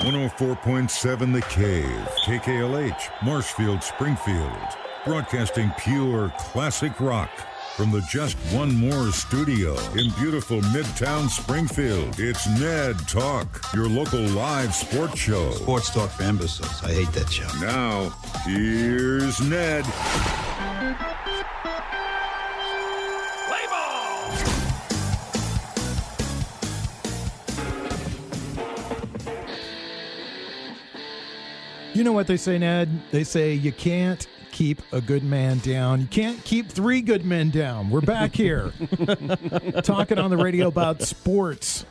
104.7 The Cave, KKLH, Marshfield, Springfield. Broadcasting pure classic rock from the Just One More studio in beautiful Midtown Springfield. It's Ned Talk, your local live sports show. Sports talk for imbeciles. I hate that show. Now, here's Ned. Play ball! You know what they say, Ned? They say you can't keep a good man down. You can't keep three good men down. We're back here talking on the radio about sports.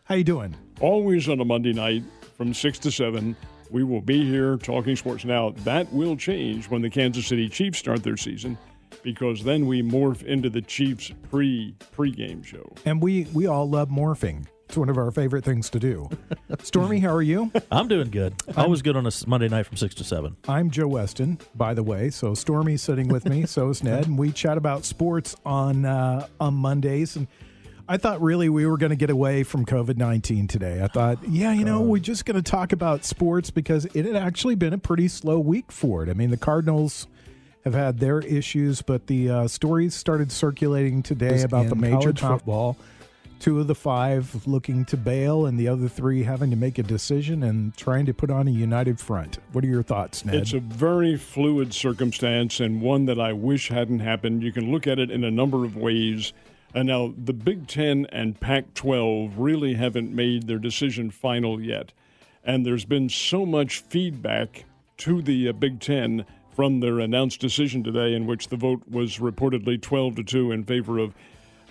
How you doing? Always on a Monday night from 6 to 7, we will be here talking sports. Now, that will change when the Kansas City Chiefs start their season, because then we morph into the Chiefs pre-game show. And we all love morphing. It's one of our favorite things to do. Stormy, how are you? I'm doing good. Always good on a Monday night from 6 to 7. I'm Joe Westen, by the way. So Stormy's sitting with me. So is Ned. And we chat about sports on Mondays. And I thought really we were going to get away from COVID-19 today. I thought, we're just going to talk about sports because it had actually been a pretty slow week for it. I mean, the Cardinals have had their issues, but the stories started circulating today about the major football. 2 of the 5 looking to bail, and the other 3 having to make a decision and trying to put on a united front. What are your thoughts, Ned? It's a very fluid circumstance and one that I wish hadn't happened. You can look at it in a number of ways. And now the Big Ten and Pac-12 really haven't made their decision final yet. And there's been so much feedback to the Big Ten from their announced decision today, in which the vote was reportedly 12-2 in favor of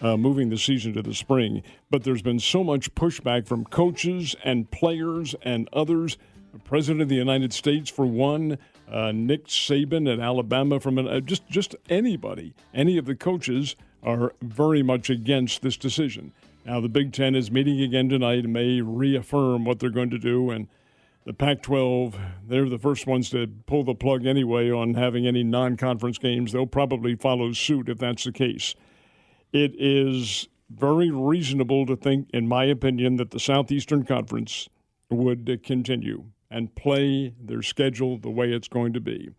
moving the season to the spring. But there's been so much pushback from coaches and players and others. The President of the United States, for one, Nick Saban at Alabama, just anybody. Any of the coaches are very much against this decision. Now, the Big Ten is meeting again tonight and may reaffirm what they're going to do. And the Pac-12, they're the first ones to pull the plug anyway on having any non-conference games. They'll probably follow suit if that's the case. It is very reasonable to think, in my opinion, that the Southeastern Conference would continue and play their schedule the way it's going to be.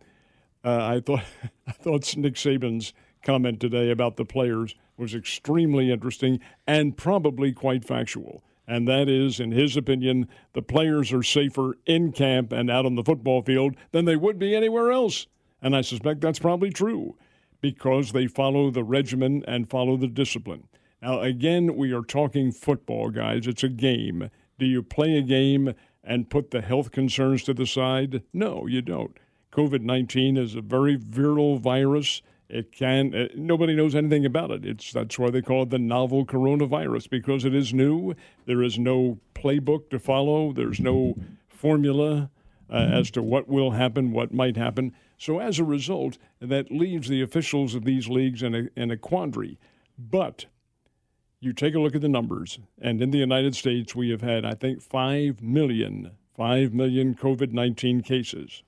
I thought Nick Saban's comment today about the players was extremely interesting and probably quite factual. And that is, in his opinion, the players are safer in camp and out on the football field than they would be anywhere else. And I suspect that's probably true, because they follow the regimen and follow the discipline. Now, again, we are talking football, guys. It's a game. Do you play a game and put the health concerns to the side? No, you don't. COVID-19 is a very viral virus. Nobody knows anything about it. That's why they call it the novel coronavirus, because it is new. There is no playbook to follow. There's no formula as to what will happen, what might happen. So as a result, that leaves the officials of these leagues in a quandary. But you take a look at the numbers, and in the United States, we have had, I think, 5 million COVID-19 cases.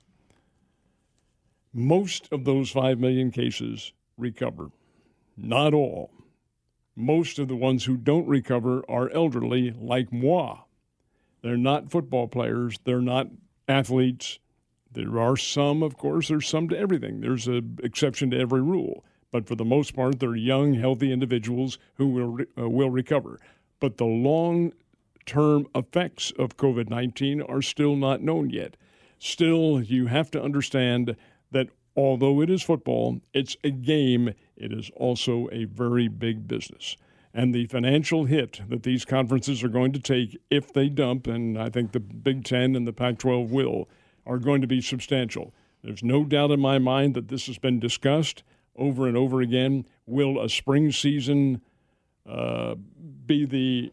Most of those 5 million cases recover. Not all. Most of the ones who don't recover are elderly, like moi. They're not football players. They're not athletes. There are some, of course, there's some to everything. There's an exception to every rule. But for the most part, they're young, healthy individuals who will recover. But the long-term effects of COVID-19 are still not known yet. Still, you have to understand that although it is football, it's a game, it is also a very big business. And the financial hit that these conferences are going to take if they dump, and I think the Big Ten and the Pac-12 will, are going to be substantial. There's no doubt in my mind that this has been discussed over and over again. Will a spring season be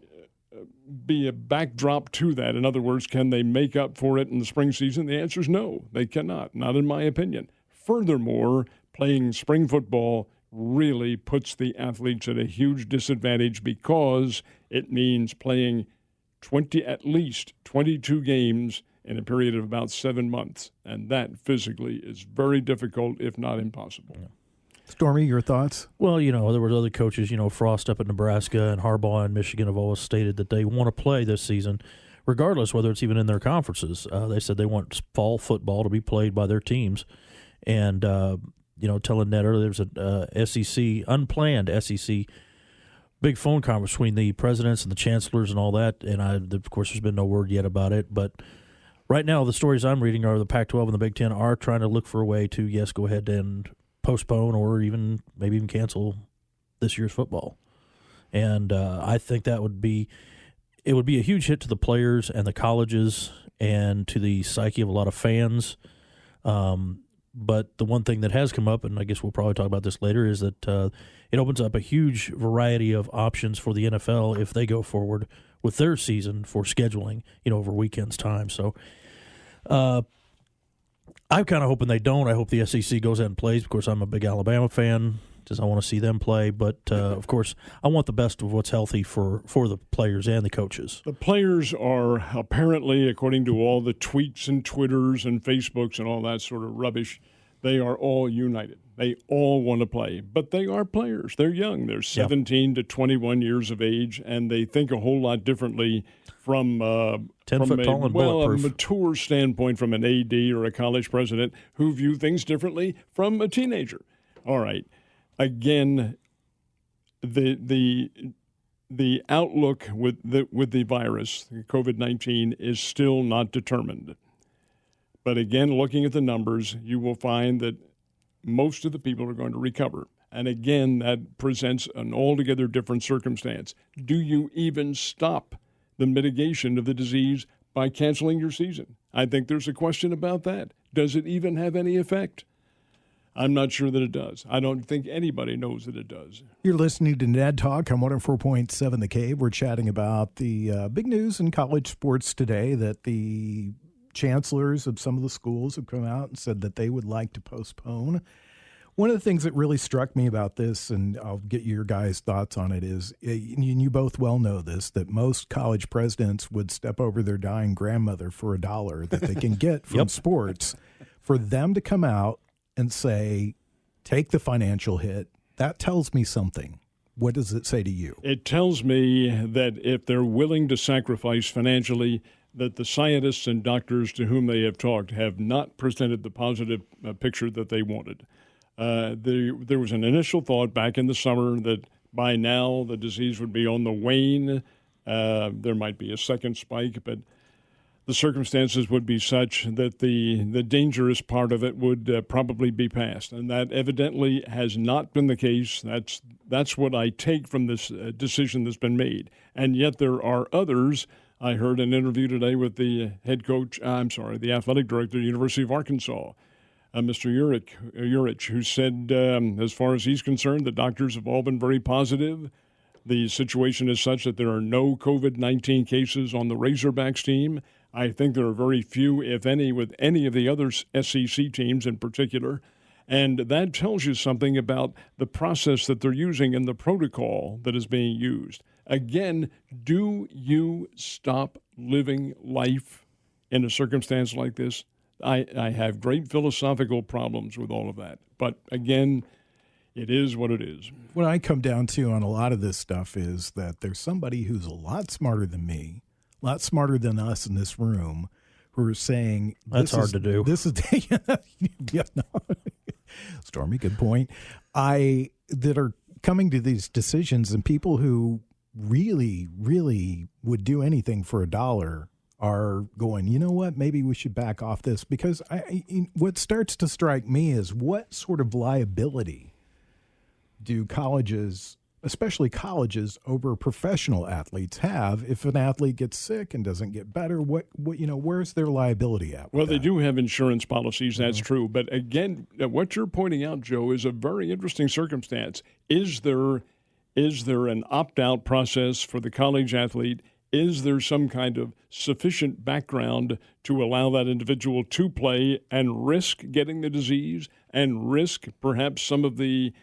a backdrop to that? In other words, can they make up for it in the spring season? The answer is no, they cannot, not in my opinion. Furthermore, playing spring football really puts the athletes at a huge disadvantage, because it means playing at least 22 games in a period of about 7 months. And that physically is very difficult, if not impossible. Yeah. Stormy, your thoughts? Well, there were other coaches, Frost up at Nebraska and Harbaugh in Michigan have always stated that they want to play this season, regardless whether it's even in their conferences. They said they want fall football to be played by their teams. And, telling Ned earlier, there's a unplanned SEC big phone conference between the presidents and the chancellors and all that. And, of course, there's been no word yet about it. But right now, the stories I'm reading are the Pac-12 and the Big Ten are trying to look for a way to, yes, go ahead and postpone or maybe even cancel this year's football. And I think it would be a huge hit to the players and the colleges and to the psyche of a lot of fans. But the one thing that has come up, and I guess we'll probably talk about this later, is that it opens up a huge variety of options for the NFL if they go forward with their season for scheduling, over weekends time. So I'm kind of hoping they don't. I hope the SEC goes ahead and plays. Of course, I'm a big Alabama fan. Just I want to see them play. But, of course, I want the best of what's healthy for the players and the coaches. The players are apparently, according to all the tweets and Twitters and Facebooks and all that sort of rubbish, they are all united. They all want to play. But they are players. They're young. They're 17 to 21 years of age, and they think a whole lot differently from 10 foot tall and bulletproof. A mature standpoint from an AD or a college president who view things differently from a teenager. All right. Again, the outlook with the virus, COVID-19, is still not determined. But again, looking at the numbers, you will find that most of the people are going to recover. And again, that presents an altogether different circumstance. Do you even stop the mitigation of the disease by canceling your season? I think there's a question about that. Does it even have any effect? I'm not sure that it does. I don't think anybody knows that it does. You're listening to Ned Talk on 104.7 The Cave. We're chatting about the big news in college sports today, that the chancellors of some of the schools have come out and said that they would like to postpone. One of the things that really struck me about this, and I'll get your guys' thoughts on it, is, and you both well know this, that most college presidents would step over their dying grandmother for $1 that they can get from sports. For them to come out and say, take the financial hit, that tells me something. What does it say to you? It tells me that if they're willing to sacrifice financially, that the scientists and doctors to whom they have talked have not presented the positive picture that they wanted. There was an initial thought back in the summer that by now the disease would be on the wane. There might be a second spike, but the circumstances would be such that the dangerous part of it would probably be past. And that evidently has not been the case. That's what I take from this decision that's been made. And yet there are others. I heard an interview today with the the athletic director of the University of Arkansas, Mr. Urich, who said, as far as he's concerned, the doctors have all been very positive. The situation is such that there are no COVID-19 cases on the Razorbacks team. I think there are very few, if any, with any of the other SEC teams in particular. And that tells you something about the process that they're using and the protocol that is being used. Again, do you stop living life in a circumstance like this? I have great philosophical problems with all of that. But again, it is what it is. What I come down to on a lot of this stuff is that there's somebody who's a lot smarter than me, a lot smarter than us in this room, who are saying, that's hard to do. This is, yeah, no. Stormy, good point. That are coming to these decisions, and people who really, really would do anything for $1 are going, you know what, maybe we should back off this. Because what starts to strike me is, what sort of liability do colleges, especially colleges, over professional athletes have if an athlete gets sick and doesn't get better? What where's their liability at? Well, they do have insurance policies, that's true. But again, what you're pointing out, Joe, is a very interesting circumstance. Is there an opt-out process for the college athlete? Is there some kind of sufficient background to allow that individual to play and risk getting the disease and risk perhaps some of the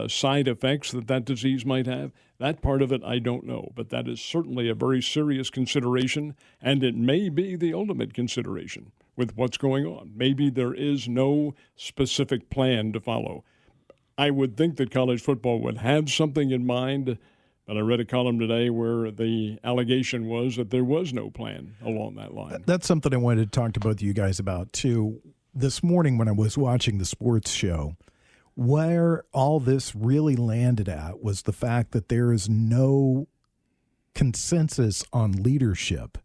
side effects that disease might have? That part of it I don't know, but that is certainly a very serious consideration, and it may be the ultimate consideration with what's going on. Maybe there is no specific plan to follow. I would think that college football would have something in mind But I read a column today where the allegation was that there was no plan along that line. That's something I wanted to talk to both of you guys about, too. This morning when I was watching the sports show, where all this really landed at was the fact that there is no consensus on leadership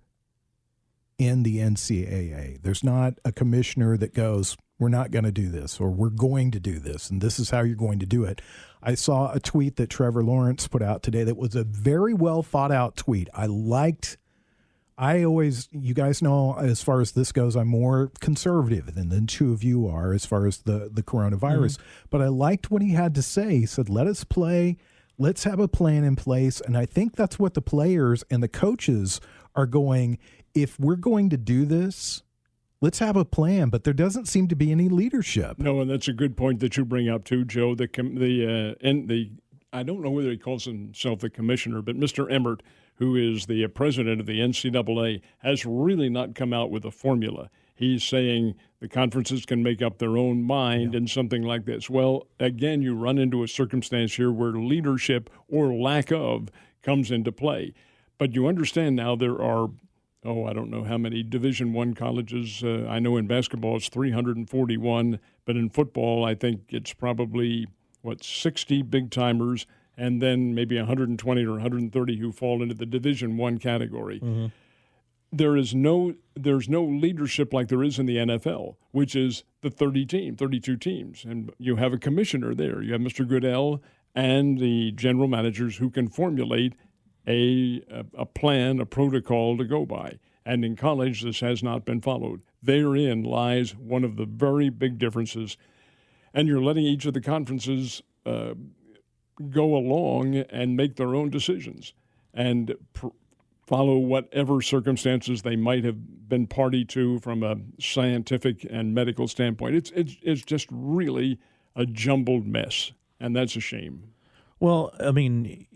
in the NCAA. There's not a commissioner that goes, we're not going to do this, or we're going to do this, and this is how you're going to do it. I saw a tweet that Trevor Lawrence put out today that was a very well thought out tweet. You guys know, as far as this goes, I'm more conservative than the two of you are as far as the coronavirus. But I liked what he had to say. He said, let us play. Let's have a plan in place. And I think that's what the players and the coaches are going, if we're going to do this, let's have a plan. But there doesn't seem to be any leadership. No, and that's a good point that you bring up too, Joe. I don't know whether he calls himself the commissioner, but Mr. Emmert, who is the president of the NCAA, has really not come out with a formula. He's saying the conferences can make up their own mind and something like this. Well, again, you run into a circumstance here where leadership or lack of comes into play. But you understand now there are, I don't know how many Division I colleges. I know in basketball it's 341, but in football I think it's probably, 60 big-timers, and then maybe 120 or 130 who fall into the Division I category. Mm-hmm. There's no leadership like there is in the NFL, which is the 32 teams. And you have a commissioner there. You have Mr. Goodell and the general managers who can formulate a plan, a protocol to go by. And in college, this has not been followed. Therein lies one of the very big differences. And you're letting each of the conferences go along and make their own decisions and follow whatever circumstances they might have been party to from a scientific and medical standpoint. It's just really a jumbled mess, and that's a shame. Well, I mean,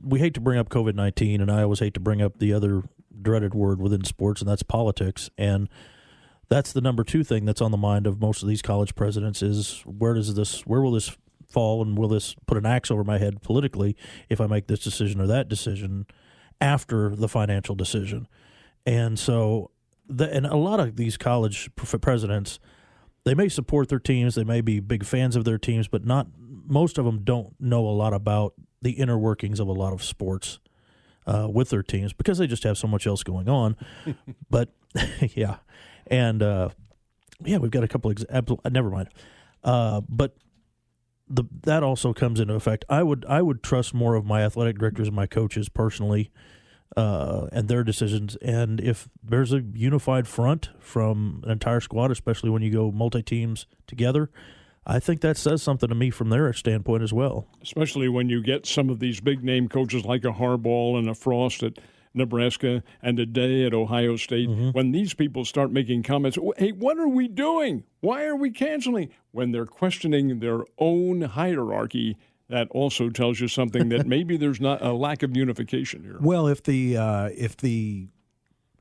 we hate to bring up COVID-19, and I always hate to bring up the other dreaded word within sports, and that's politics. And that's the number two thing that's on the mind of most of these college presidents is where will this fall, and will this put an axe over my head politically if I make this decision or that decision after the financial decision. And so and a lot of these college presidents, they may support their teams, they may be big fans of their teams, but most of them don't know a lot about the inner workings of a lot of sports with their teams because they just have so much else going on. But yeah. And we've got a couple never mind. But that also comes into effect. I would trust more of my athletic directors and my coaches personally, and their decisions. And if there's a unified front from an entire squad, especially when you go multi-teams together, I think that says something to me from their standpoint as well. Especially when you get some of these big-name coaches like a Harbaugh and a Frost at Nebraska and a Day at Ohio State, when these people start making comments, hey, what are we doing? Why are we canceling? When they're questioning their own hierarchy, that also tells you something that maybe there's not a lack of unification here. Well, if the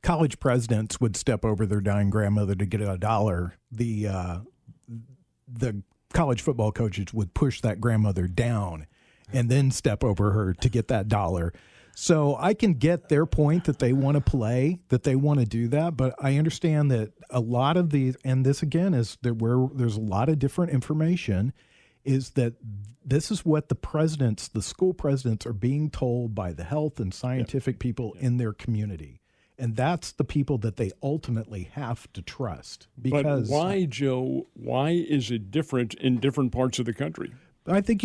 college presidents would step over their dying grandmother to get $1, the college football coaches would push that grandmother down and then step over her to get that $1. So I can get their point that they want to play, that they want to do that, but I understand that a lot of these, and this again is where there's a lot of different information, is that this is what the school presidents are being told by the health and scientific people in their community. And that's the people that they ultimately have to trust. Because, but why, Joe, why is it different in different parts of the country? I think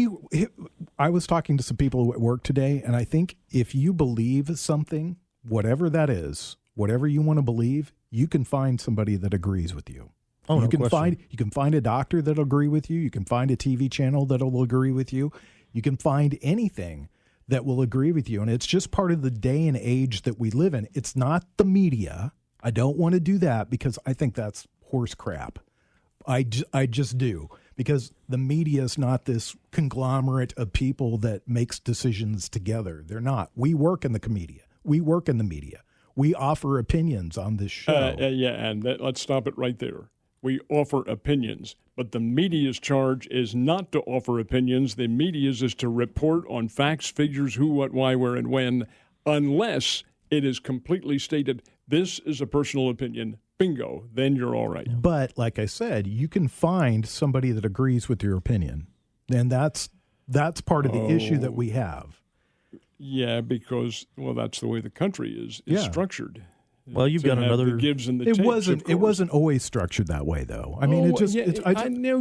I was talking to some people at work today, and I think if you believe something, whatever that is, whatever you want to believe, you can find somebody that agrees with you. Oh, you can find a doctor that'll agree with you. You can find a TV channel that'll agree with you. You can find anything that will agree with you. And it's just part of the day and age that we live in. It's not the media. I don't want to do that because I think that's horse crap. I just do. Because the media is not this conglomerate of people that makes decisions together. They're not. We work in the media. We work in the media. We offer opinions on this show. And let's stop it right there. we offer opinions. But the media's charge is not to offer opinions. The media's is to report on facts, figures, who, what, why, where, and when, unless it is completely stated, this is a personal opinion. Bingo. Then you're all right. But like I said, you can find somebody that agrees with your opinion. And that's part of the issue that we have. Yeah, because, well, that's the way the country is structured. Well, you've got another. The gives and the takes, It wasn't always structured that way, though. I mean, no.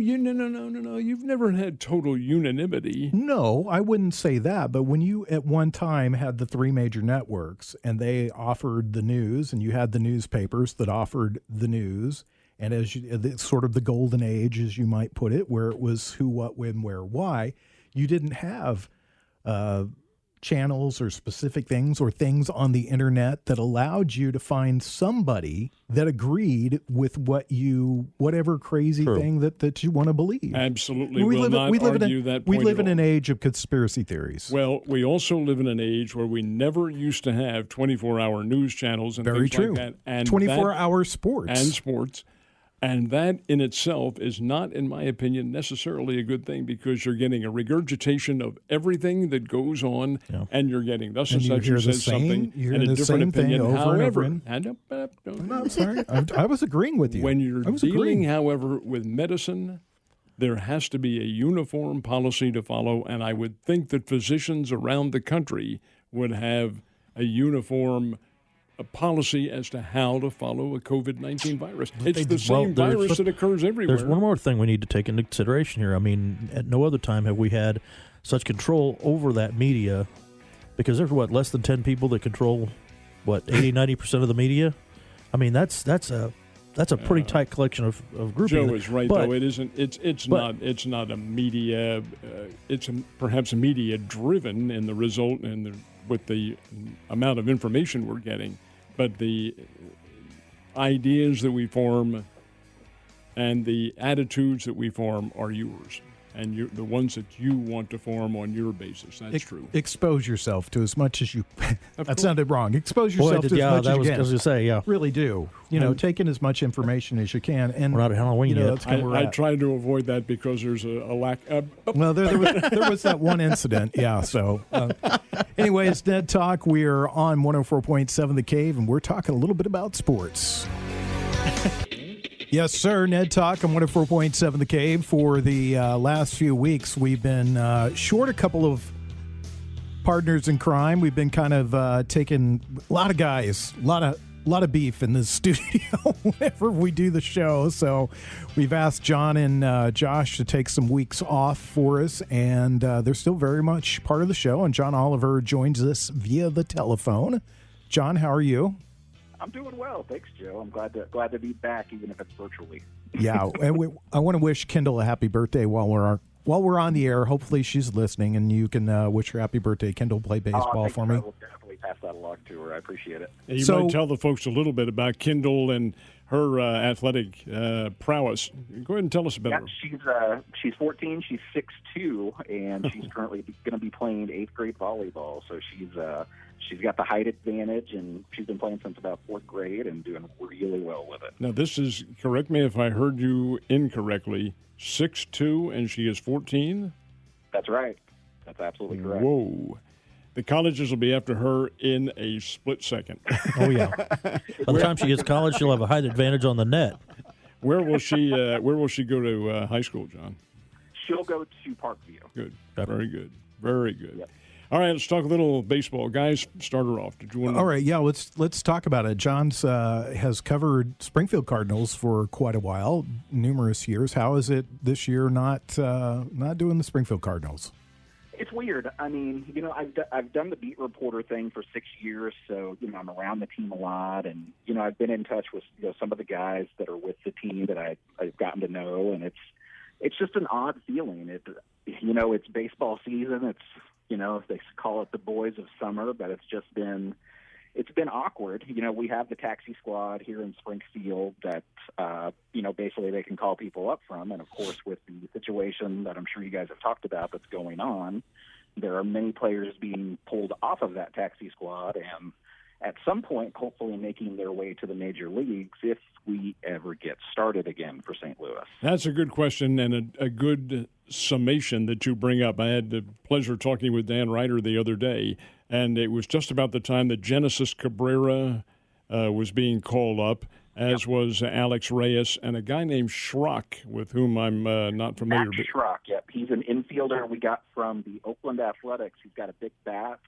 You've never had total unanimity. No, I wouldn't say that. But when you at one time had the three major networks and they offered the news, and you had the newspapers that offered the news, and it's sort of the golden age, as you might put it, where it was who, what, when, where, why. You didn't have channels or specific things or things on the internet that allowed you to find somebody that agreed with whatever crazy thing that you want to believe. Absolutely. We live in an age of conspiracy theories. Well, we also live in an age where we never used to have 24-hour news channels and Very things true. like that. And 24-hour sports. And that in itself is not, in my opinion, necessarily a good thing, because you're getting a regurgitation of everything that goes on, and you're getting thus and such who says something and a different opinion. However, I'm sorry. I was agreeing with you. When you're dealing, however, with medicine, there has to be a uniform policy to follow, and I would think that physicians around the country would have a uniform policy as to how to follow a COVID-19 virus. It's the same virus that occurs everywhere. There's one more thing we need to take into consideration here. I mean, at no other time have we had such control over that media, because there's, less than 10 people that control, 80-90% of the media? I mean, that's a pretty tight collection of grouping. Joe is right, though. It isn't. It's not a media. It's perhaps media driven in the result and with the amount of information we're getting. But the ideas that we form and the attitudes that we form are yours, and the ones that you want to form on your basis. That's true. Expose yourself to as much as you. That sounded wrong. Expose yourself to as much as you can. I was going to say, really do. Take in as much information as you can. And we're not at Halloween yet. I try to avoid that because there's a lack. Well, there was that one incident. Yeah. So, anyways, Ned Talk. We are on 104.7 The Cave, and we're talking a little bit about sports. Yes, sir. Ned Talk on 104.7 The Cave. For the last few weeks, we've been short a couple of partners in crime. We've been kind of taking a lot of guys, a lot of beef in the studio whenever we do the show. So we've asked John and Josh to take some weeks off for us, and they're still very much part of the show. And John Oliver joins us via the telephone. John, how are you? I'm doing well, thanks, Joe. I'm glad to be back, even if it's virtually. Yeah, and I want to wish Kendall a happy birthday while we're on the air. Hopefully, she's listening, and you can wish her happy birthday. Kendall, play baseball for me. I will definitely pass that along to her. I appreciate it. You might tell the folks a little bit about Kendall and her athletic prowess. Go ahead and tell us about her. She's 14. She's 6'2", and she's currently going to be playing 8th grade volleyball. So she's got the height advantage, and she's been playing since about 4th grade and doing really well with it. Now, this is, correct me if I heard you incorrectly, 6'2", and she is 14? That's right. That's absolutely correct. Whoa. The colleges will be after her in a split second. Oh, yeah. By the time she gets to college, she'll have a height advantage on the net. Where will she go to high school, John? She'll go to Parkview. Good. Very good. Very good. Yep. All right, let's talk a little baseball. Guys, start her off. Did you want to... All right, yeah, let's talk about it. John's has covered Springfield Cardinals for quite a while, numerous years. How is it this year not doing the Springfield Cardinals? It's weird. I mean, I've done the beat reporter thing for 6 years, so I'm around the team a lot, and I've been in touch with some of the guys that are with the team that I've gotten to know, and it's just an odd feeling. It's baseball season. It's they call it the boys of summer, but it's been awkward. We have the taxi squad here in Springfield that, basically they can call people up from. And of course, with the situation that I'm sure you guys have talked about that's going on, there are many players being pulled off of that taxi squad. at some point, hopefully making their way to the major leagues if we ever get started again for St. Louis? That's a good question and a good summation that you bring up. I had the pleasure of talking with Dan Ryder the other day, and it was just about the time that Genesis Cabrera was being called up, as was Alex Reyes and a guy named Schrock, with whom I'm not familiar. Max Schrock, yep. He's an infielder we got from the Oakland Athletics. He's got a big bat.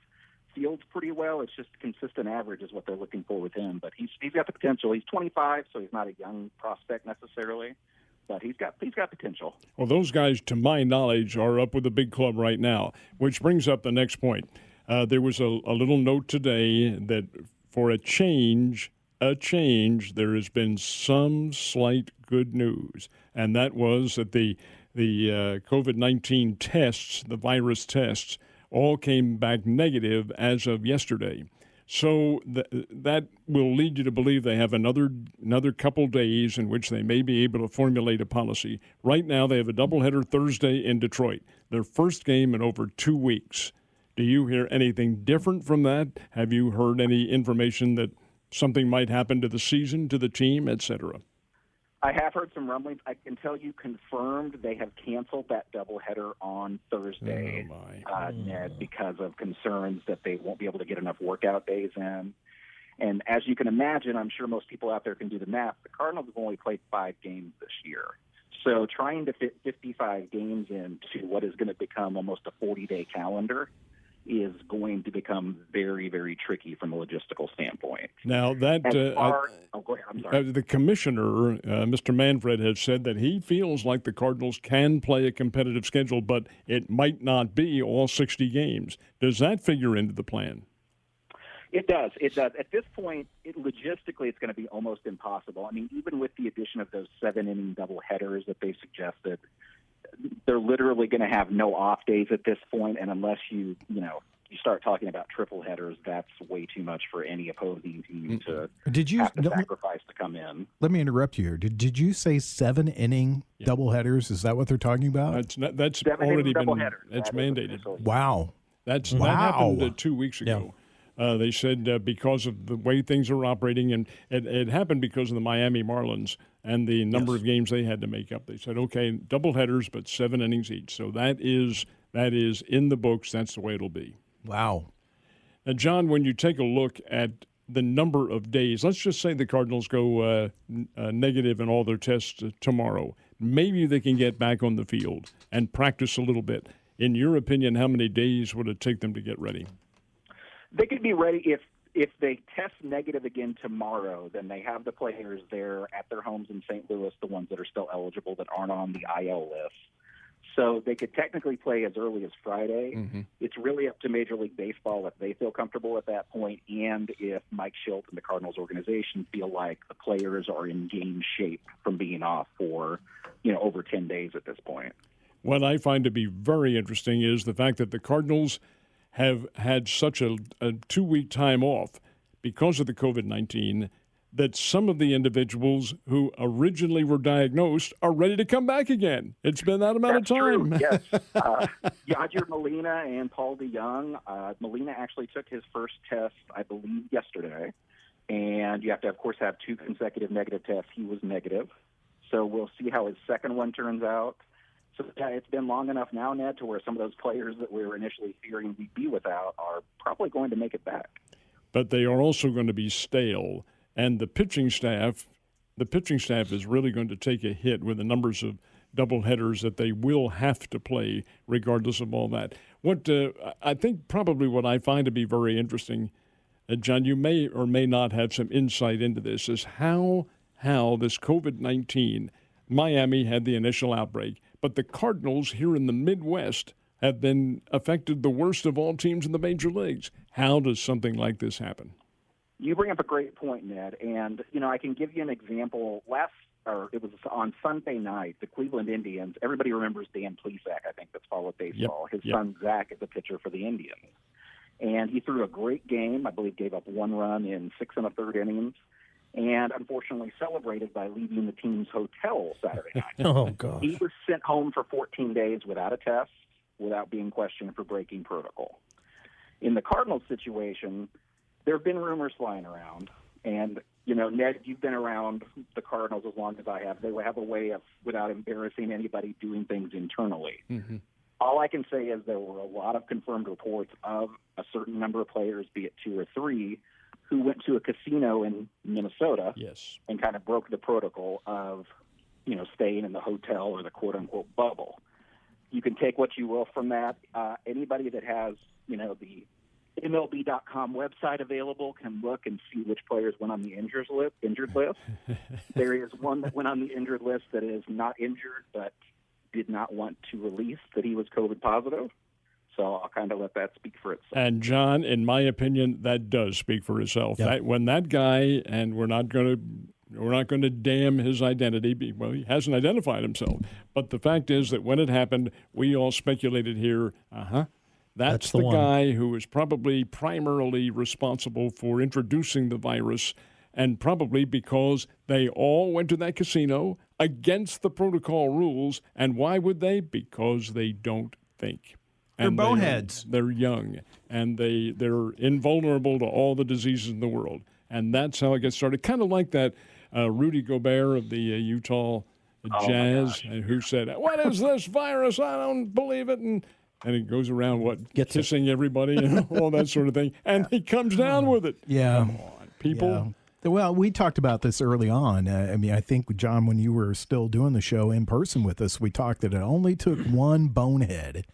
Fields pretty well. It's just consistent average is what they're looking for with him. But he's got the potential. He's 25, so he's not a young prospect necessarily, but he's got potential. Well, those guys, to my knowledge, are up with the big club right now, which brings up the next point. There was a little note today that for a change, there has been some slight good news, and that was that the COVID-19 tests, the virus tests, all came back negative as of yesterday. So that will lead you to believe they have another couple days in which they may be able to formulate a policy. Right now, they have a doubleheader Thursday in Detroit, their first game in over 2 weeks. Do you hear anything different from that? Have you heard any information that something might happen to the season, to the team, et cetera? I have heard some rumblings. I can tell you confirmed they have canceled that doubleheader on Thursday, Ned, because of concerns that they won't be able to get enough workout days in. And as you can imagine, I'm sure most people out there can do the math. The Cardinals have only played 5 games this year. So trying to fit 55 games into what is going to become almost a 40-day calendar is going to become very, very tricky from a logistical standpoint. Now, that go ahead. I'm sorry. The commissioner, Mr. Manfred, has said that he feels like the Cardinals can play a competitive schedule, but it might not be all 60 games. Does that figure into the plan? It does. It does. At this point, logistically, it's going to be almost impossible. I mean, even with the addition of those 7-inning doubleheaders that they suggested, they're literally going to have no off days at this point, and unless you start talking about triple headers, that's way too much for any opposing team to have to sacrifice to come in. Let me interrupt you here. Did you say 7-inning doubleheaders? Is that what they're talking about? That's already been mandated. Wow. That happened 2 weeks ago. Yeah. They said because of the way things are operating, and it happened because of the Miami Marlins and the number of games they had to make up. They said, okay, double headers, but 7 innings each. So that is in the books. That's the way it'll be. Wow. Now, John, when you take a look at the number of days, let's just say the Cardinals go negative in all their tests tomorrow. Maybe they can get back on the field and practice a little bit. In your opinion, how many days would it take them to get ready? They could be ready if they test negative again tomorrow. Then they have the players there at their homes in St. Louis, the ones that are still eligible that aren't on the IL list. So they could technically play as early as Friday. Mm-hmm. It's really up to Major League Baseball if they feel comfortable at that point, and if Mike Schilt and the Cardinals organization feel like the players are in game shape from being off for over 10 days at this point. What I find to be very interesting is the fact that the Cardinals have had such a 2-week time off because of the COVID-19 that some of the individuals who originally were diagnosed are ready to come back again. It's been that amount of time. True. Yes. Yadier Molina and Paul DeYoung. Molina actually took his first test, I believe, yesterday. And you have to, of course, have 2 consecutive negative tests. He was negative. So we'll see how his second one turns out. So it's been long enough now, Ned, to where some of those players that we were initially fearing we'd be without are probably going to make it back. But they are also going to be stale, and the pitching staff is really going to take a hit with the numbers of doubleheaders that they will have to play, regardless of all that. What I think probably what I find to be very interesting, John, you may or may not have some insight into this, is how this COVID-19, Miami had the initial outbreak, but the Cardinals here in the Midwest have been affected the worst of all teams in the major leagues. How does something like this happen? You bring up a great point, Ned. And, I can give you an example. It was on Sunday night, the Cleveland Indians. Everybody remembers Dan Plesac, I think, that's followed baseball. His son, Zach, is a pitcher for the Indians. And he threw a great game. I believe gave up 1 run in 6 1/3 innings. And unfortunately celebrated by leaving the team's hotel Saturday night. Oh, gosh. He was sent home for 14 days without a test, without being questioned for breaking protocol. In the Cardinals situation, there have been rumors flying around, and Ned, you've been around the Cardinals as long as I have. They have a way of, without embarrassing anybody, doing things internally. Mm-hmm. All I can say is there were a lot of confirmed reports of a certain number of players, be it 2 or 3, who went to a casino in Minnesota and kind of broke the protocol of, staying in the hotel or the quote-unquote bubble. You can take what you will from that. Anybody that has, the MLB.com website available can look and see which players went on the injured list. There is one that went on the injured list that is not injured but did not want to release that he was COVID positive. So I'll kind of let that speak for itself. And, John, in my opinion, that does speak for itself. Yep. When that guy, and we're not going to damn his identity. Well, he hasn't identified himself. But the fact is that when it happened, we all speculated here, that's the guy who was probably primarily responsible for introducing the virus, and probably because they all went to that casino against the protocol rules. And why would they? Because they don't think. They're boneheads. They're young, and they're invulnerable to all the diseases in the world. And that's how it gets started. Kind of like that Rudy Gobert of the Utah Jazz, who said, "What is this virus? I don't believe it." And it goes around, kissing everybody and all that sort of thing. And he comes down with it. Yeah. Come on, people. Yeah. Well, we talked about this early on. I think, John, when you were still doing the show in person with us, we talked that it only took one bonehead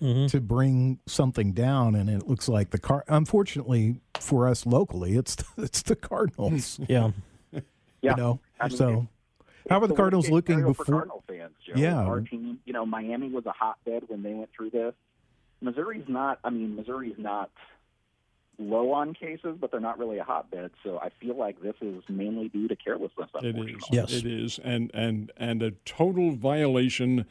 to bring something down, and it looks like unfortunately for us locally, it's the Cardinals. Yeah. Yeah. So how are the Cardinals looking before? Cardinal fans, Joe. Yeah. Our team, Miami was a hotbed when they went through this. Missouri's not low on cases, but they're not really a hotbed. So I feel like this is mainly due to carelessness. It is. Yes. It is. And a total violation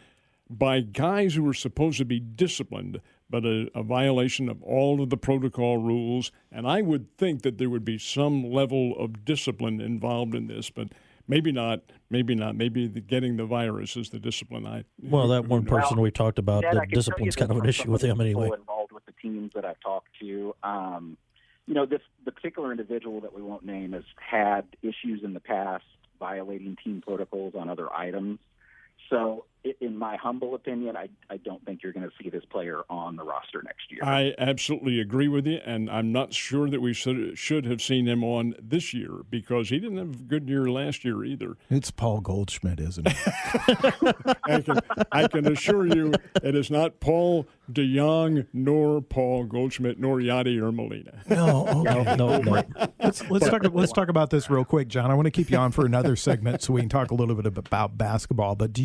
by guys who are supposed to be disciplined, but a violation of all of the protocol rules. And I would think that there would be some level of discipline involved in this, but maybe not. Maybe getting the virus is the discipline. That one person we talked about, Ned, the discipline's kind of an issue with him anyway. Involved with the teams that I've talked to, the particular individual that we won't name has had issues in the past violating team protocols on other items. So, in my humble opinion, I don't think you're going to see this player on the roster next year. I absolutely agree with you, and I'm not sure that we should have seen him on this year because he didn't have a good year last year either. It's Paul Goldschmidt, isn't it? I can assure you it is not Paul DeYoung, nor Paul Goldschmidt, nor Yadi or Molina. No, okay. No. Let's talk about this real quick, John. I want to keep you on for another segment so we can talk a little bit about basketball. But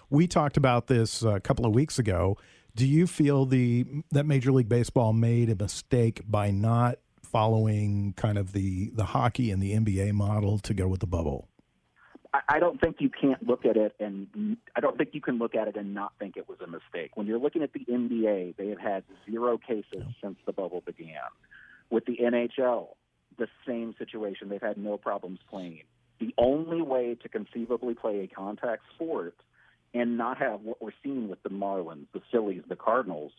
we talked about this a couple of weeks ago. Do you feel that Major League Baseball made a mistake by not following kind of the hockey and the NBA model to go with the bubble? I don't think you can't look at it, and I don't think you can look at it and not think it was a mistake. When you're looking at the NBA, they have had 0 cases since the bubble began. With the NHL, the same situation. They've had no problems playing. The only way to conceivably play a contact sport and not have what we're seeing with the Marlins, the Phillies, the Cardinals,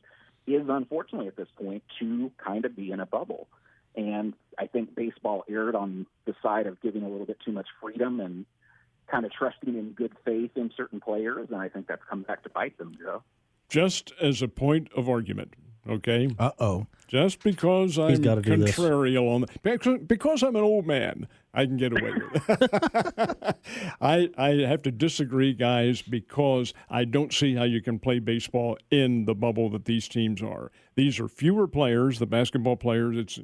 is unfortunately at this point to kind of be in a bubble. And I think baseball erred on the side of giving a little bit too much freedom and kind of trusting in good faith in certain players, and I think that's come back to bite them, Joe. Just as a point of argument, okay? Uh-oh. Just because I'm contrarian on that, because I'm an old man, I can get away with it. I have to disagree, guys, because I don't see how you can play baseball in the bubble that these teams are. These are fewer players, the basketball players, it's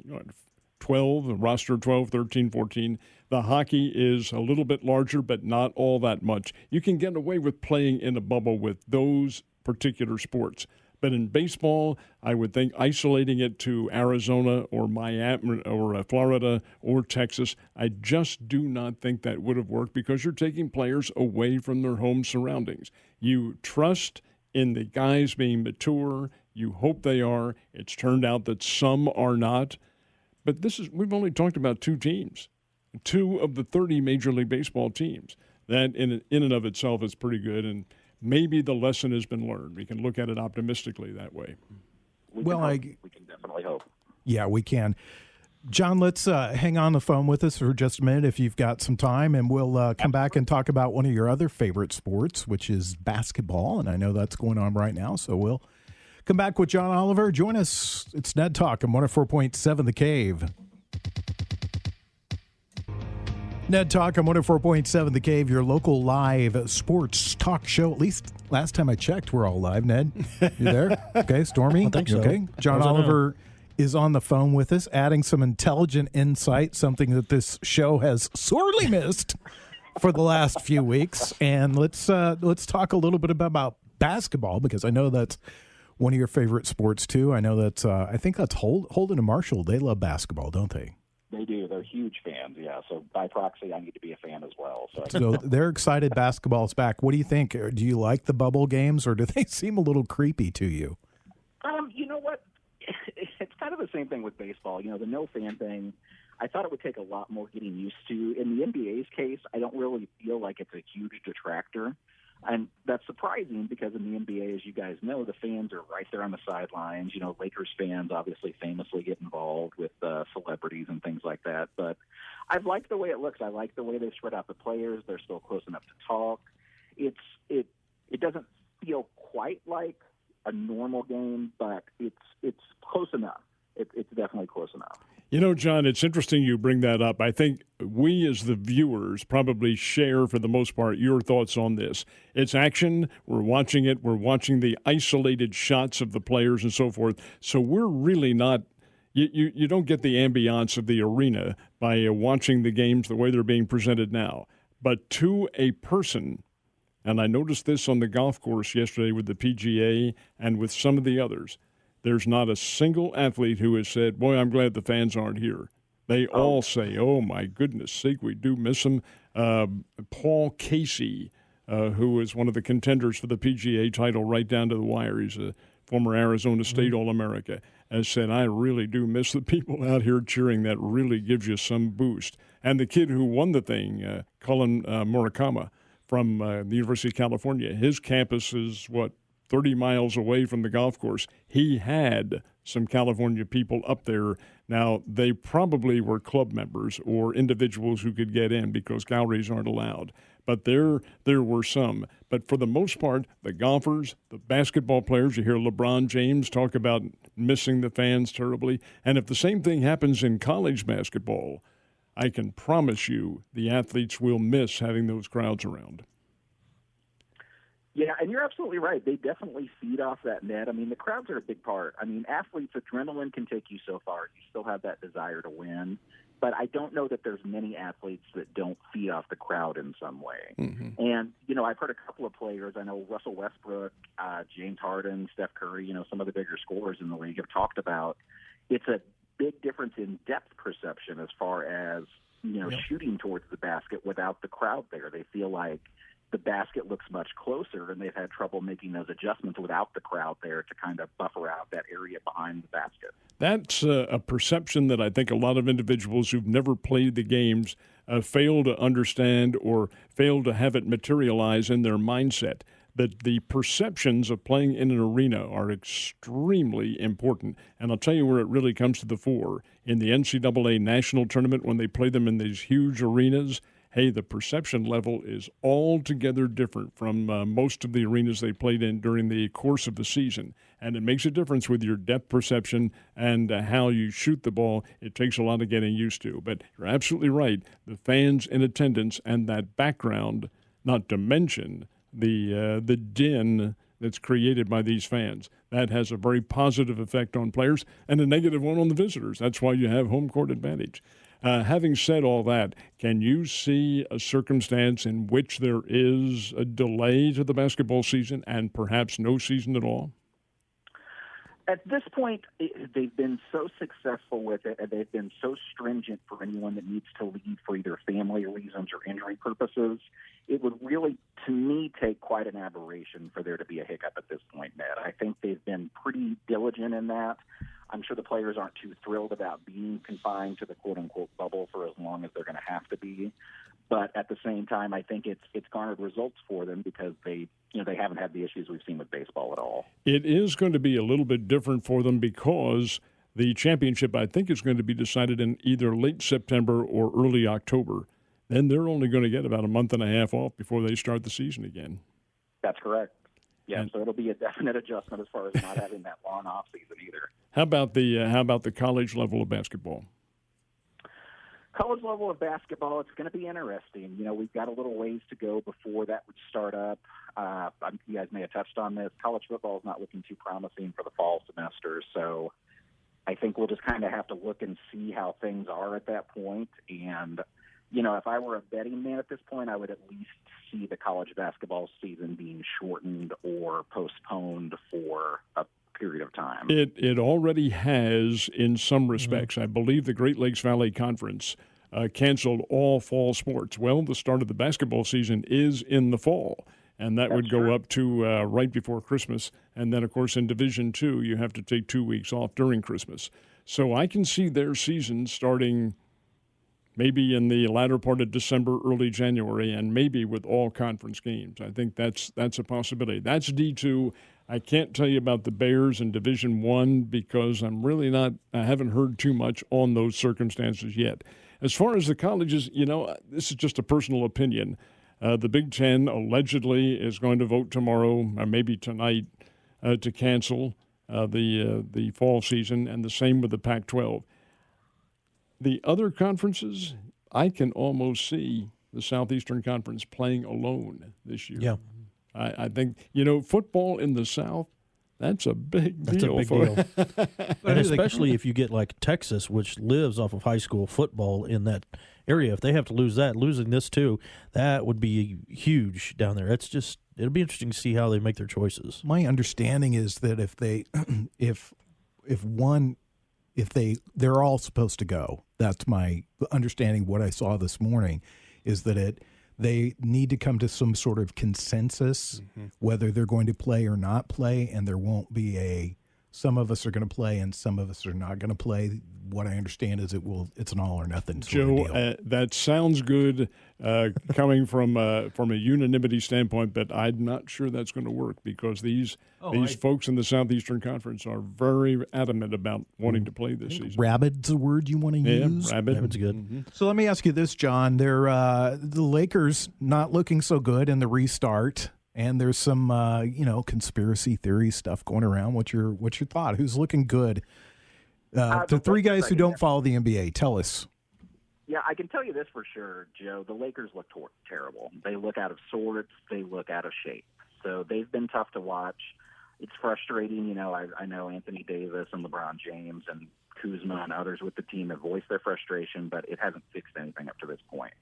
12, the roster 12, 13, 14. The hockey is a little bit larger, but not all that much. You can get away with playing in a bubble with those particular sports. But in baseball, I would think isolating it to Arizona or Miami or Florida or Texas, I just do not think that would have worked because you're taking players away from their home surroundings. You trust in the guys being mature. You hope they are. It's turned out that some are not. But we've only talked about 2 teams, 2 of the 30 Major League Baseball teams. That in and of itself is pretty good, and maybe the lesson has been learned. We can look at it optimistically that way. We can definitely hope. Yeah, we can. John, let's hang on the phone with us for just a minute if you've got some time, and we'll come back and talk about one of your other favorite sports, which is basketball, and I know that's going on right now, so we'll come back with John Oliver. Join us. It's Ned Talk on 104.7 The Cave. Ned Talk on 104.7 The Cave, your local live sports talk show. At least last time I checked, we're all live. Ned, you there? Okay, Stormy? I think so. Okay. John Oliver is on the phone with us, adding some intelligent insight, something that this show has sorely missed for the last few weeks. And let's talk a little bit about basketball, because I know that's one of your favorite sports too. I know that's I think that's Holden and Marshall. They love basketball, don't they? They do. They're huge fans, yeah. So by proxy, I need to be a fan as well. So they're excited basketball's back. What do you think? Do you like the bubble games, or do they seem a little creepy to you? You know what? It's kind of the same thing with baseball. You know, the no fan thing, I thought it would take a lot more getting used to. In the NBA's case, I don't really feel like it's a huge detractor. And that's surprising because in the NBA, as you guys know, the fans are right there on the sidelines. You know, Lakers fans obviously famously get involved with celebrities and things like that. But I like the way it looks. I like the way they spread out the players. They're still close enough to talk. It doesn't feel quite like a normal game, but it's close enough. It's definitely close enough. You know, John, it's interesting you bring that up. I think we as the viewers probably share, for the most part, your thoughts on this. It's action. We're watching it. We're watching the isolated shots of the players and so forth. So we're really not you don't get the ambiance of the arena by watching the games the way they're being presented now. But to a person, and I noticed this on the golf course yesterday with the PGA and with some of the others, there's not a single athlete who has said, boy, I'm glad the fans aren't here. They all say, oh, my goodness sake, we do miss them. Paul Casey, who is one of the contenders for the PGA title right down to the wire, he's a former Arizona State All-America, has said, I really do miss the people out here cheering. That really gives you some boost. And the kid who won the thing, Colin Murakama from the University of California, his campus is, 30 miles away from the golf course. He had some California people up there. Now, they probably were club members or individuals who could get in because galleries aren't allowed. But there were some. But for the most part, the golfers, the basketball players, you hear LeBron James talk about missing the fans terribly. And if the same thing happens in college basketball, I can promise you the athletes will miss having those crowds around. Yeah, and you're absolutely right. They definitely feed off that net. I mean, the crowds are a big part. I mean, athletes, adrenaline can take you so far. You still have that desire to win. But I don't know that there's many athletes that don't feed off the crowd in some way. Mm-hmm. And, you know, I've heard a couple of players. I know Russell Westbrook, James Harden, Steph Curry, you know, some of the bigger scorers in the league have talked about it's a big difference in depth perception as far as, you know, shooting towards the basket without the crowd there. They feel like the basket looks much closer, and they've had trouble making those adjustments without the crowd there to kind of buffer out that area behind the basket. That's a perception that I think a lot of individuals who've never played the games fail to understand or fail to have it materialize in their mindset. That the perceptions of playing in an arena are extremely important. And I'll tell you where it really comes to the fore. In the NCAA national tournament, when they play them in these huge arenas, hey, the perception level is altogether different from most of the arenas they played in during the course of the season. And it makes a difference with your depth perception and how you shoot the ball. It takes a lot of getting used to. But you're absolutely right. The fans in attendance and that background, not to mention the din that's created by these fans, that has a very positive effect on players and a negative one on the visitors. That's why you have home court advantage. Having said all that, can you see a circumstance in which there is a delay to the basketball season and perhaps no season at all? At this point, they've been so successful with it, and they've been so stringent for anyone that needs to leave for either family reasons or injury purposes. It would really, to me, take quite an aberration for there to be a hiccup at this point, Ned. I think they've been pretty diligent in that. I'm sure the players aren't too thrilled about being confined to the quote-unquote bubble for as long as they're going to have to be. But at the same time, I think it's garnered results for them because they haven't had the issues we've seen with baseball at all. It is going to be a little bit different for them because The championship, I think, is going to be decided in either late September or early October. Then they're only going to get about a month and a half off before they start the season again. That's correct. Yeah, so it'll be a definite adjustment as far as not having that long off season either. How about the college level of basketball? College level of basketball, it's going to be interesting. You know, we've got a little ways to go before that would start up. You guys may have touched on this. College football is not looking too promising for the fall semester, so I think we'll just kind of have to look and see how things are at that point. And, you know, if I were a betting man at this point, I would at least see the college basketball season being shortened or postponed for a period of time. It already has in some respects. Mm-hmm. I believe the Great Lakes Valley Conference canceled all fall sports. Well, the start of the basketball season is in the fall, and that would go up to right before Christmas. And then, of course, in Division II, you have to take 2 weeks off during Christmas. So I can see their season starting maybe in the latter part of December, early January, and maybe with all conference games. I think that's a possibility. That's D2. I can't tell you about the Bears in Division I because I haven't heard too much on those circumstances yet. As far as the colleges, you know, this is just a personal opinion. The Big Ten allegedly is going to vote tomorrow, or maybe tonight, to cancel the fall season, and the same with the Pac-12. The other conferences, I can almost see the Southeastern Conference playing alone this year. Yeah. I think, you know, football in the South, that's a big deal. That's a big deal. And especially if you get like Texas, which lives off of high school football in that area. If they have to losing this too, that would be huge down there. It'll be interesting to see how they make their choices. My understanding is that they're all supposed to go. That's my understanding. What I saw this morning is that they need to come to some sort of consensus, whether they're going to play or not play, and there won't be some of us are going to play and some of us are not going to play. What I understand is it's an all or nothing sort of deal. That sounds good coming from a unanimity standpoint, but I'm not sure that's going to work because these folks in the Southeastern Conference are very adamant about wanting to play this season. Rabid's a word you want to use? Rabid's good. Mm-hmm. So let me ask you this, John. The Lakers not looking so good in the restart, and there's some conspiracy theory stuff going around. What's your thought? Who's looking good? The three guys who don't follow the NBA, tell us. Yeah, I can tell you this for sure, Joe. The Lakers look terrible. They look out of sorts. They look out of shape. So they've been tough to watch. It's frustrating. You know, I know Anthony Davis and LeBron James and Kuzma and others with the team have voiced their frustration, but it hasn't fixed anything up to this point.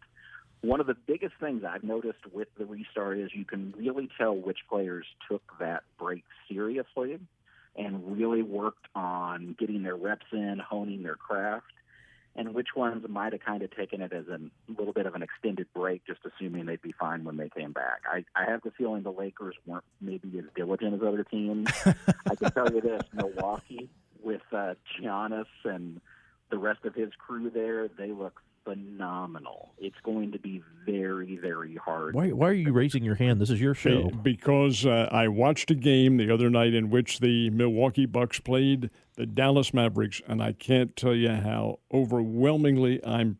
One of the biggest things I've noticed with the restart is you can really tell which players took that break seriously and really worked on getting their reps in, honing their craft, and which ones might have kind of taken it as a little bit of an extended break, just assuming they'd be fine when they came back. I have the feeling the Lakers weren't maybe as diligent as other teams. I can tell you this, Milwaukee, with Giannis and the rest of his crew there, they look phenomenal. It's going to be very, very hard. Why are you raising your hand? This is your show. Because I watched a game the other night in which the Milwaukee Bucks played the Dallas Mavericks, and I can't tell you how overwhelmingly I'm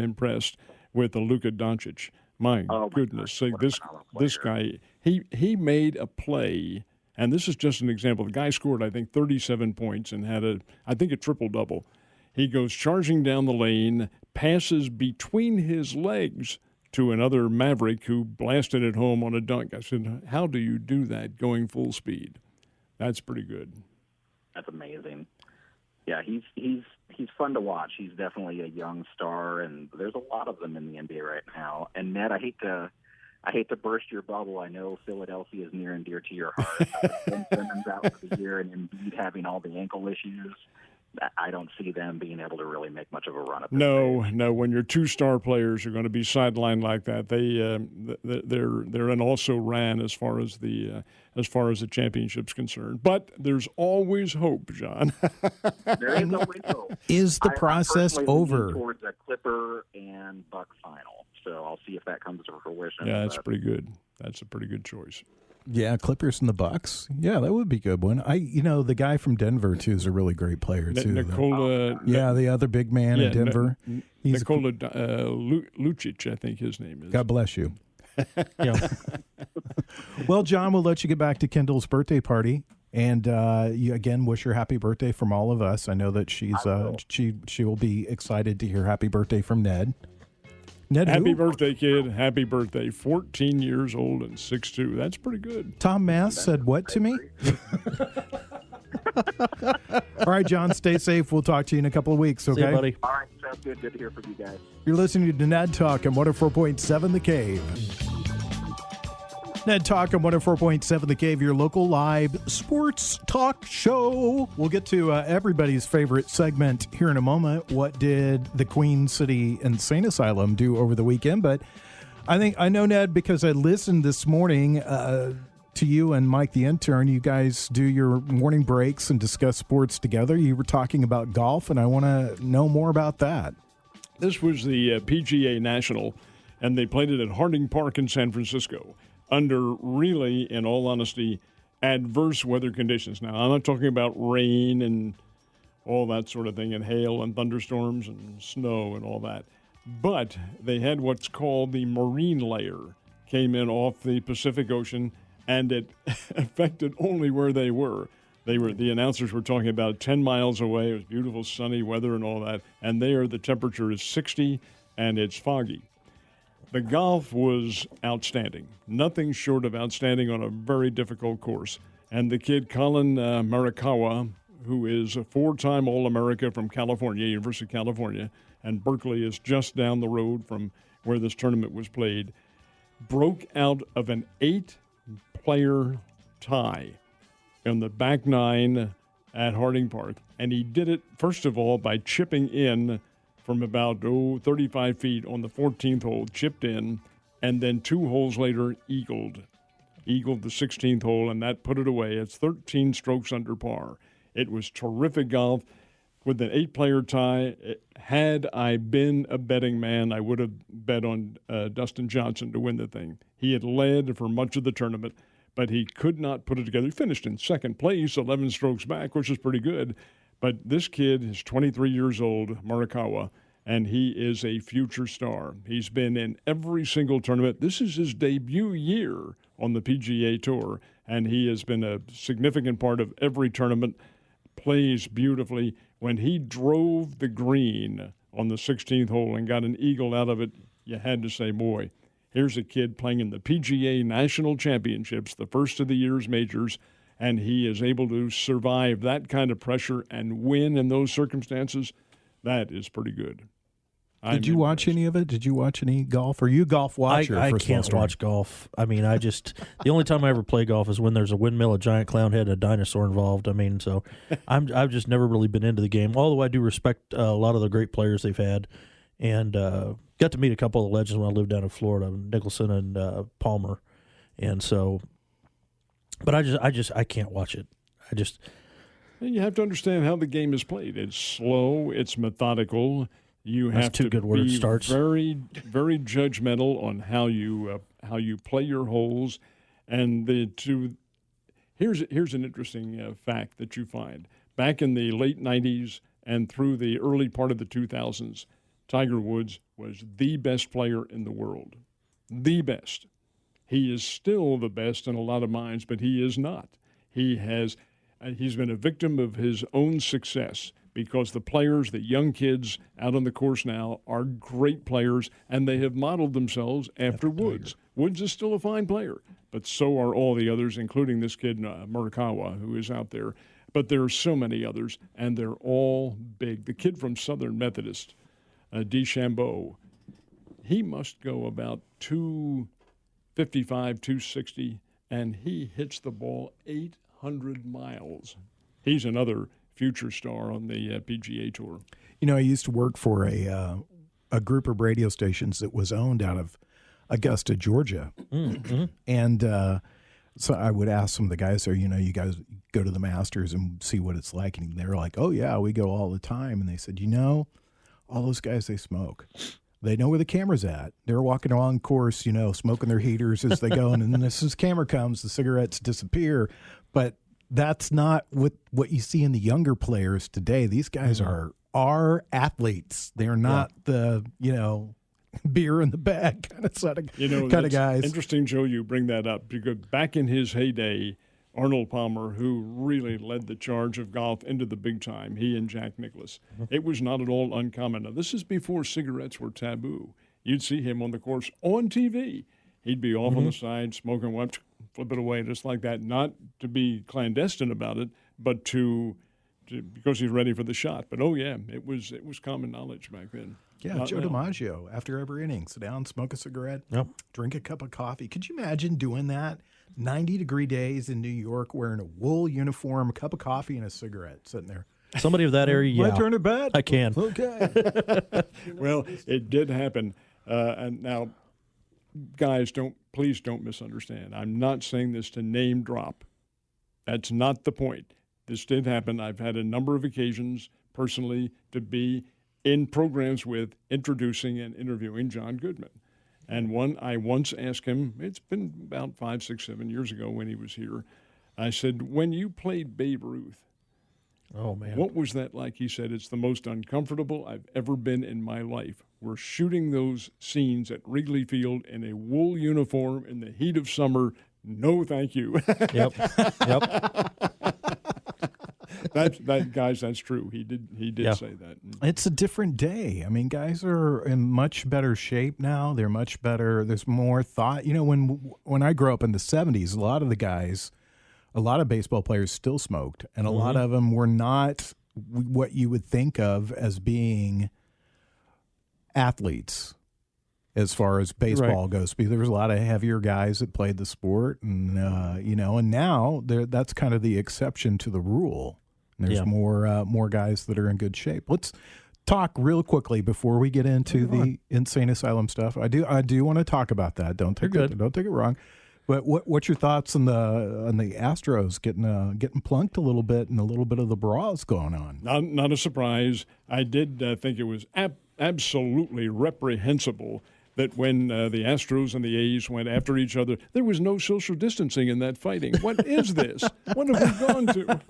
impressed with the Luka Doncic. My goodness, this guy, he made a play, and this is just an example. The guy scored, I think, 37 points and had a triple-double. He goes charging down the lane, passes between his legs to another Maverick who blasted it home on a dunk. I said, how do you do that going full speed? That's pretty good. That's amazing. Yeah, he's fun to watch. He's definitely a young star, and there's a lot of them in the NBA right now. And Ned, I hate to burst your bubble. I know Philadelphia is near and dear to your heart. Ben Simmons out for the year and Embiid having all the ankle issues. I don't see them being able to really make much of a run up. No. When your two star players are going to be sidelined like that, they're an also ran as far as the championship's concerned. But there's always hope, John. There is always hope. Is the process over? Towards a Clipper and Buck final, so I'll see if that comes to fruition. Yeah, that's pretty good. That's a pretty good choice. Yeah, Clippers and the Bucks. Yeah, that would be a good one. The guy from Denver too is a really great player too. Nikola. The other big man in Denver. He's Nikola Lucic, I think his name is. God bless you. Yeah. Well, John, we'll let you get back to Kendall's birthday party, and you again wish her happy birthday from all of us. I know that she will be excited to hear happy birthday from Ned. Ned, happy birthday, kid! Happy birthday! 14 years old and 6'2". That's pretty good. Tom Mass said what to me? All right, John, stay safe. We'll talk to you in a couple of weeks. Okay, see you, buddy. All right, sounds good. Good to hear from you guys. You're listening to Ned Talk on 104.7 The Cave. Ned Talk on 104.7 The Cave, your local live sports talk show. We'll get to everybody's favorite segment here in a moment. What did the Queen City Insane Asylum do over the weekend? But I know, Ned, because I listened this morning to you and Mike the intern. You guys do your morning breaks and discuss sports together. You were talking about golf, and I want to know more about that. This was the PGA National, and they played it at Harding Park in San Francisco under really, in all honesty, adverse weather conditions. Now, I'm not talking about rain and all that sort of thing, and hail and thunderstorms and snow and all that. But they had what's called the marine layer came in off the Pacific Ocean, and it affected only where they were. The announcers were talking about 10 miles away. It was beautiful, sunny weather and all that. And there, the temperature is 60, and it's foggy. The golf was outstanding. Nothing short of outstanding on a very difficult course. And the kid, Colin Morikawa, who is a 4-time All-America from California, University of California, and Berkeley is just down the road from where this tournament was played, broke out of an 8-player tie in the back 9 at Harding Park. And he did it, first of all, by chipping in from about 35 feet on the 14th hole, chipped in, and then 2 holes later, eagled the 16th hole, and that put it away. It's 13 strokes under par. It was terrific golf with an 8-player tie. Had I been a betting man, I would have bet on Dustin Johnson to win the thing. He had led for much of the tournament, but he could not put it together. He finished in second place, 11 strokes back, which is pretty good. But this kid is 23 years old, Morikawa, and he is a future star. He's been in every single tournament. This is his debut year on the PGA Tour, and he has been a significant part of every tournament, plays beautifully. When he drove the green on the 16th hole and got an eagle out of it, you had to say, boy, here's a kid playing in the PGA National Championships, the first of the year's majors, and he is able to survive that kind of pressure and win in those circumstances. That is pretty good. Did you watch any of it? Did you watch any golf? Are you a golf watcher? I can't watch golf. I mean, the only time I ever play golf is when there's a windmill, a giant clown head, and a dinosaur involved. I mean, so I've just never really been into the game. Although I do respect a lot of the great players they've had, and got to meet a couple of the legends when I lived down in Florida, Nicholson and Palmer, and so. But I can't watch it. You have to understand how the game is played. It's slow. It's methodical. You have to be very, very judgmental on how you play your holes. And here's an interesting fact that you find. Back in the late 90s and through the early part of the 2000s, Tiger Woods was the best player in the world. The best. He is still the best in a lot of minds, but he is not. He's been a victim of his own success because the players, the young kids out on the course now, are great players, and they have modeled themselves after Woods. Woods is still a fine player, but so are all the others, including this kid, Morikawa, who is out there. But there are so many others, and they're all big. The kid from Southern Methodist, DeChambeau, he must go about 255, 260, and he hits the ball 800 miles. He's another future star on the PGA Tour. You know, I used to work for a group of radio stations that was owned out of Augusta, Georgia. Mm-hmm. And so I would ask some of the guys there, you guys go to the Masters and see what it's like. And they were like, oh, yeah, we go all the time. And they said, all those guys, they smoke. They know where the camera's at. They're walking along course, smoking their heaters as they go. And then as this camera comes, the cigarettes disappear. But that's not what you see in the younger players today. These guys are athletes. They're not the, beer in the bag kind of guys. Interesting, Joe, you bring that up, because back in his heyday, Arnold Palmer, who really led the charge of golf into the big time, he and Jack Nicklaus, it was not at all uncommon. Now, this is before cigarettes were taboo. You'd see him on the course on TV. He'd be off on the side, smoking one, flip it away, just like that, not to be clandestine about it, but because he's ready for the shot. But, it was common knowledge back then. Yeah, Joe DiMaggio, after every inning, sit down, smoke a cigarette, drink a cup of coffee. Could you imagine doing that? 90-degree days in New York, wearing a wool uniform, a cup of coffee, and a cigarette, sitting there. Somebody of that area, My turn at bat? I can. Okay. Well, it did happen. And now, guys, please don't misunderstand. I'm not saying this to name drop. That's not the point. This did happen. I've had a number of occasions, personally, to be in programs with introducing and interviewing John Goodman. And I once asked him, it's been about 5, 6, 7 years ago when he was here, I said, when you played Babe Ruth, oh man, what was that like? He said, it's the most uncomfortable I've ever been in my life. We're shooting those scenes at Wrigley Field in a wool uniform in the heat of summer. No, thank you. Yep. Guys, that's true. He did say that. It's a different day. I mean, guys are in much better shape now. They're much better. There's more thought. When I grew up in the 70s, a lot of baseball players still smoked, and a lot of them were not what you would think of as being athletes as far as baseball goes. There was a lot of heavier guys that played the sport, and and now that's kind of the exception to the rule. There's more guys that are in good shape. Let's talk real quickly before we get into the insane asylum stuff. I do want to talk about that. Don't take it wrong. But what's your thoughts on the Astros getting plunked a little bit and a little bit of the brawls going on? Not a surprise. I did think it was absolutely reprehensible that when the Astros and the A's went after each other, there was no social distancing in that fighting. What is this? What have we gone to?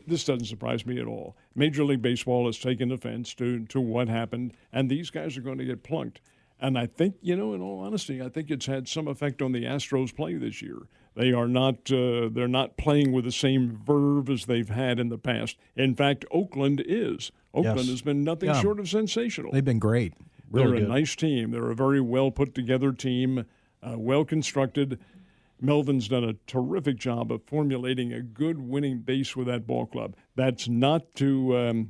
This doesn't surprise me at all. Major League Baseball has taken offense to what happened, and these guys are going to get plunked. And I think, in all honesty, I think it's had some effect on the Astros' play this year. They are not they're not playing with the same verve as they've had in the past. In fact, Oakland is. Oakland has been nothing short of sensational. They've been great. They're a nice team. They're a very well put together team, well constructed. Melvin's done a terrific job of formulating a good winning base with that ball club. That's not to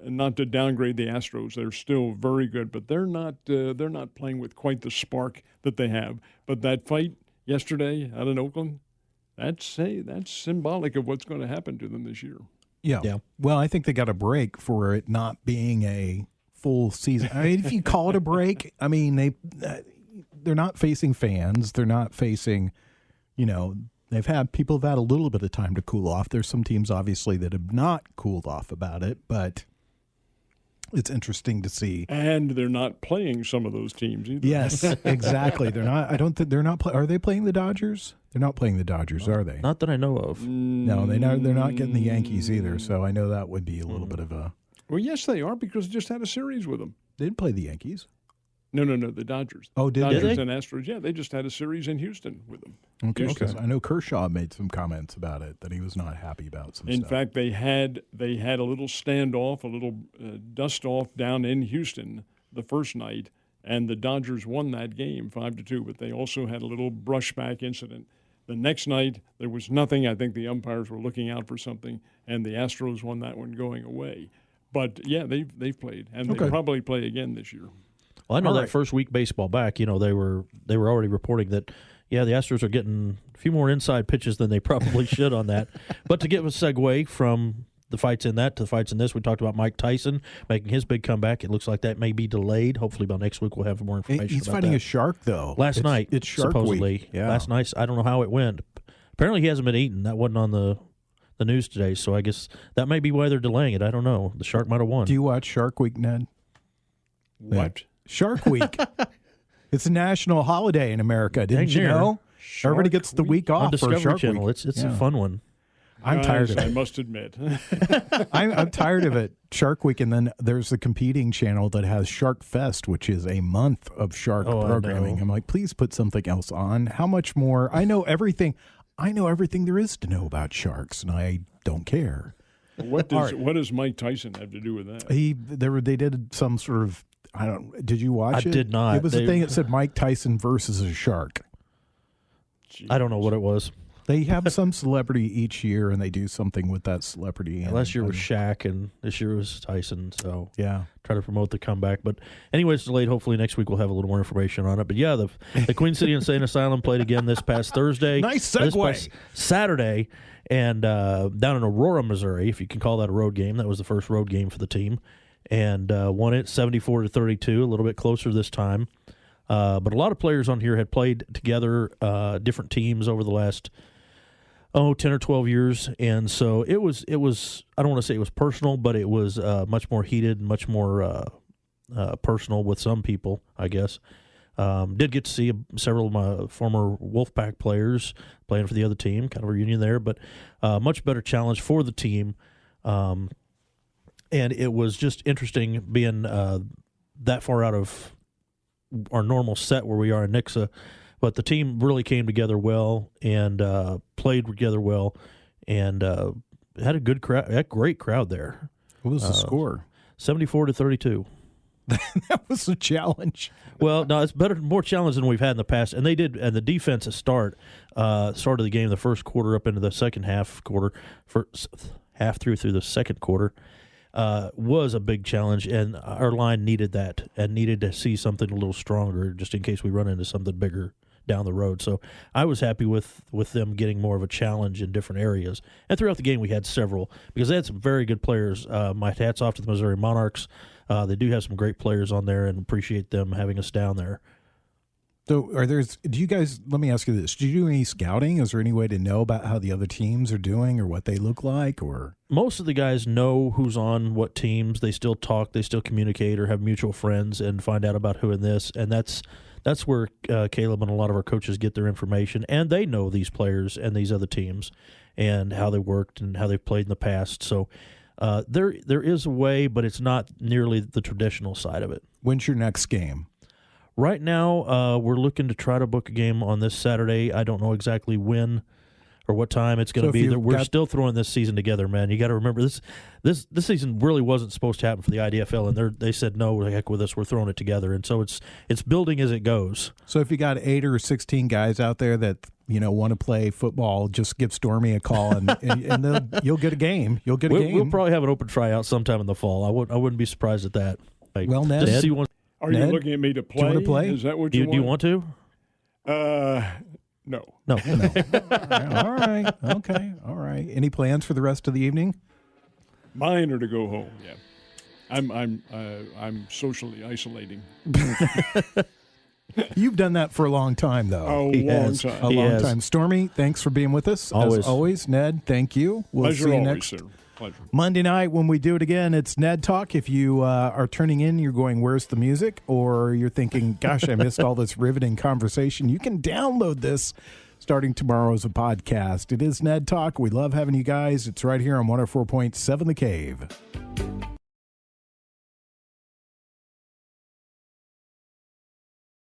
downgrade the Astros. They're still very good, but they're not playing with quite the spark that they have. But that fight yesterday out in Oakland, that's symbolic of what's going to happen to them this year. Yeah. Well, I think they got a break for it not being a full season. I mean, if you call it a break, I mean they're not facing fans. They're not facing, people have had a little bit of time to cool off. There's some teams obviously that have not cooled off about it, but it's interesting to see. And they're not playing some of those teams either. Yes, exactly. They're not. I don't think they're not. Are they playing the Dodgers? They're not playing the Dodgers, are they? Not that I know of. No, they're not getting the Yankees either. So I know that would be a little bit of a. Well, yes, they are, because they just had a series with them. They didn't play the Yankees. No, the Dodgers. Oh, Dodgers they? and Astros. Yeah, they just had a series in Houston with them. Okay. I know Kershaw made some comments about it, that he was not happy about some stuff. In fact, they had a little standoff, a little dust-off down in Houston the first night, and the Dodgers won that game 5-2, but they also had a little brushback incident. The next night, there was nothing. I think the umpires were looking out for something, and the Astros won that one going away. But, yeah, they've played, and they'll probably play again this year. Well, I know that first week baseball back, they were already reporting that, the Astros are getting a few more inside pitches than they probably should on that. But to get a segue from the fights in that to the fights in this, we talked about Mike Tyson making his big comeback. It looks like that may be delayed. Hopefully by next week we'll have more information He's about fighting that. a shark, though. Last night, it's shark supposedly. week. Yeah. Last night, I don't know how it went. Apparently he hasn't been eating. That wasn't on the news today, so I guess that may be why they're delaying it. I don't know. The shark might have won. Do you watch Shark Week, Ned? What? Shark Week. It's a national holiday in America. Didn't Dang you near. know? Everybody gets the week off On for Discovery Shark Channel. Week. It's a fun one. I'm tired of I it. must admit. I'm tired of it. Shark Week, and then there's the competing channel that has Shark Fest, which is a month of shark programming. I'm like, please put something else on. How much more? I know everything. there is to know about sharks, and I don't care. What does Mike Tyson have to do with that? They did some sort of, did you watch it? I did not. It was a thing that said Mike Tyson versus a shark. I don't know what it was. They have some celebrity each year, and they do something with that celebrity. Last year was Shaq, and this year was Tyson. So yeah, try to promote the comeback. But anyway, it's delayed. Hopefully next week we'll have a little more information on it. But yeah, the Queen City Insane Asylum played again this past Thursday. Nice This segue. past Saturday, and down in Aurora, Missouri, if you can call that a road game. That was the first road game for the team, and won it 74-32. A little bit closer this time. But a lot of players on here had played together, different teams over the last 10 or 12 years, and so it was I don't want to say it was personal, but it was much more heated, much more personal with some people, I guess. Did get to see several of my former Wolfpack players playing for the other team, kind of a reunion there, but much better challenge for the team. And it was just interesting being that far out of our normal set where we are in Nixa. But the team really came together well and played together well, and had a good crowd, a great crowd there. What was the score? 74-32. That was a challenge. Well, no, it's more challenge than we've had in the past. And they did, and the defense at started the game, the first quarter up into the second half through the second quarter, was a big challenge, and our line needed that and needed to see something a little stronger just in case we run into something bigger down the road. So I was happy with them getting more of a challenge in different areas. And throughout the game we had several, because they had some very good players. My hat's off to the Missouri Monarchs. They do have some great players on there, and appreciate them having us down there. So do you guys, let me ask you this, do you do any scouting? Is there any way to know about how the other teams are doing or what they look like? Or most of the guys know who's on what teams. They still talk, they still communicate or have mutual friends and find out about who in this, and that's where Caleb and a lot of our coaches get their information, and they know these players and these other teams and how they worked and how they've played in the past. So there is a way, but it's not nearly the traditional side of it. When's your next game? Right now, we're looking to try to book a game on this Saturday. I don't know exactly when or what time it's going to be. We're still throwing this season together, man. You got to remember this season really wasn't supposed to happen for the IDFL, and they said no, heck with us, we're throwing it together, and so it's building as it goes. So if you got 8 or 16 guys out there that want to play football, just give Stormy a call, and you'll get a game. You'll get a game. We'll probably have an open tryout sometime in the fall. I wouldn't be surprised at that. Well, Ned, just see one. Are you looking at me to play? Do you want to play? Is that what you want? Do you want to? No. No. All right. Okay. All right. Any plans for the rest of the evening? Mine are to go home. Yeah, I'm socially isolating. You've done that for a long time, though. A long time. A long time. Stormy, thanks for being with us. Always. As always, Ned, thank you. We'll Pleasure see you always, next sir. Pleasure. Monday night when we do it again. It's Ned Talk. If you are turning in, you're going, where's the music? Or you're thinking, gosh, I missed all this riveting conversation. You can download this starting tomorrow as a podcast. It is Ned Talk. We love having you guys. It's right here on 104.7 The Cave.